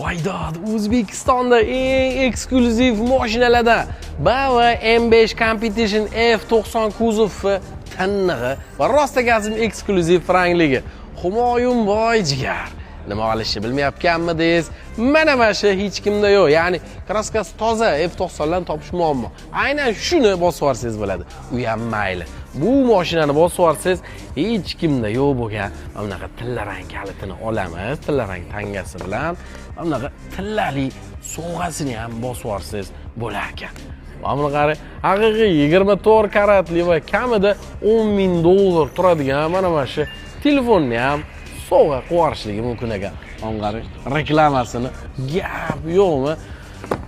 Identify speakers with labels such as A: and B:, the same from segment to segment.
A: Voydod, O'zbekistonda eng eksklyuziv mashinalardan BMW M5 Competition F90 kuzovi tanlig'i va rostagazim eksklyuziv rangligi. Humoyunboy jigar. Nima olishni bilmayotganmidingiz? Mana shu hech kimda yo'q. Ya'ni kraskasi toza F90larni topish muammo. Aynan shuni bosib olsangiz bo'ladi. U ham mayli. Bu mashinani bosib olsangiz hech kimda yo'q bo'lgan bunaqa tillarang kalitini olamiz. Tillarang tangasi bilan bunaqa tillali sovg'asini ham bosib olsangiz bo'lar ekan. Mana qara, haqiqiy 24 karatli va kamida $10,000 turadigan mana shu telefonni ham sovg'a qo'yishligi mumkin ekan. Mana reklamasini gap yo'qmi?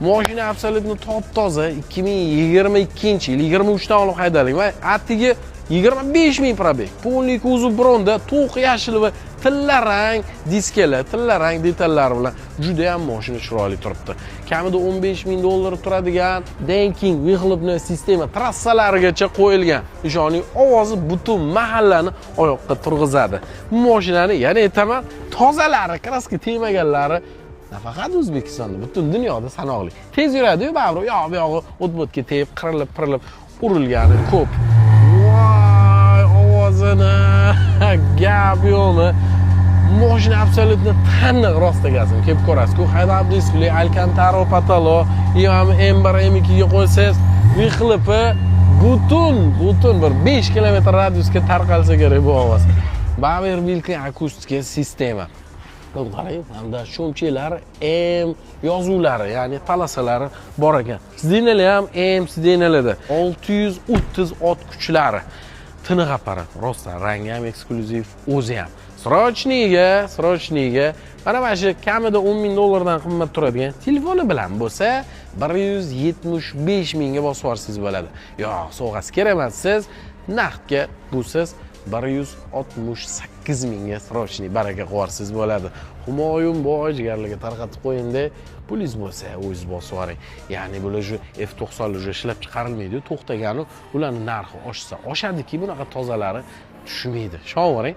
A: Mashina absolutno top-toza 2022-yil 23 dan olib haydalgan va atigi 25,000 probeg. Polniy kuzov bronda to'q yashil va tillarang diskelar, tillarang detallar bilan juda ham mashina chiroyli turibdi. Kamida $15,000 turadigan Denking vyxlopnoy sistema trassalarigacha qo'yilgan. Nishonning ovozi butun mahallani oyoqqa turg'izadi. Bu mashinani yana aytaman, tozalari, kraska tegmaganlari nafaqat O'zbekistonda, butun dunyoda sanoqli. Tez yuradi-yu, baribir yo'q bu yog'i o'tbotga tegib, qirilib urilgani ko'p. Voy, ovozini gap yo'qmi? Mashina absolutno taniq rostagazim. Kelib ko'rasiz-ku, head-up display, Alcantara patalo, ham M1 M2 ga qo'ysangiz, vyxlopi butun bir 5 kilometr radiusga tarqalsa kerak bu ovoz. Bauer Wilkin akustika sistema. Qarang, hamda sho'mchilar M yozuvlari, ya'ni palasalari bor ekan. Sidenalar ham M sidenalarda 630 ot kuchlari. Tiniq apparat, rostdan rangi ham eksklyuziv, o'zi ham. Srochniga mana shu kamida $10,000 dan qimmat turadigan telefoni bilan bo'lsa 175,000 ga bosib olsangiz bo'ladi. Yo'q, sovg'asi kerak emas, siz naqdga busiz 168,000 ga srochniy baraka qo'yarsiz bo'ladi. Humoyunboy jigarlarga tarqatib qo'yingda, pulingiz bo'lsa o'zingiz bosib oling. Ya'ni bular shu F90lar ishlab chiqarilmaydi, to'xtagani ularning narxi oshsa, oshadiki bunaqa tozalari tushmaydi. Ishonavering.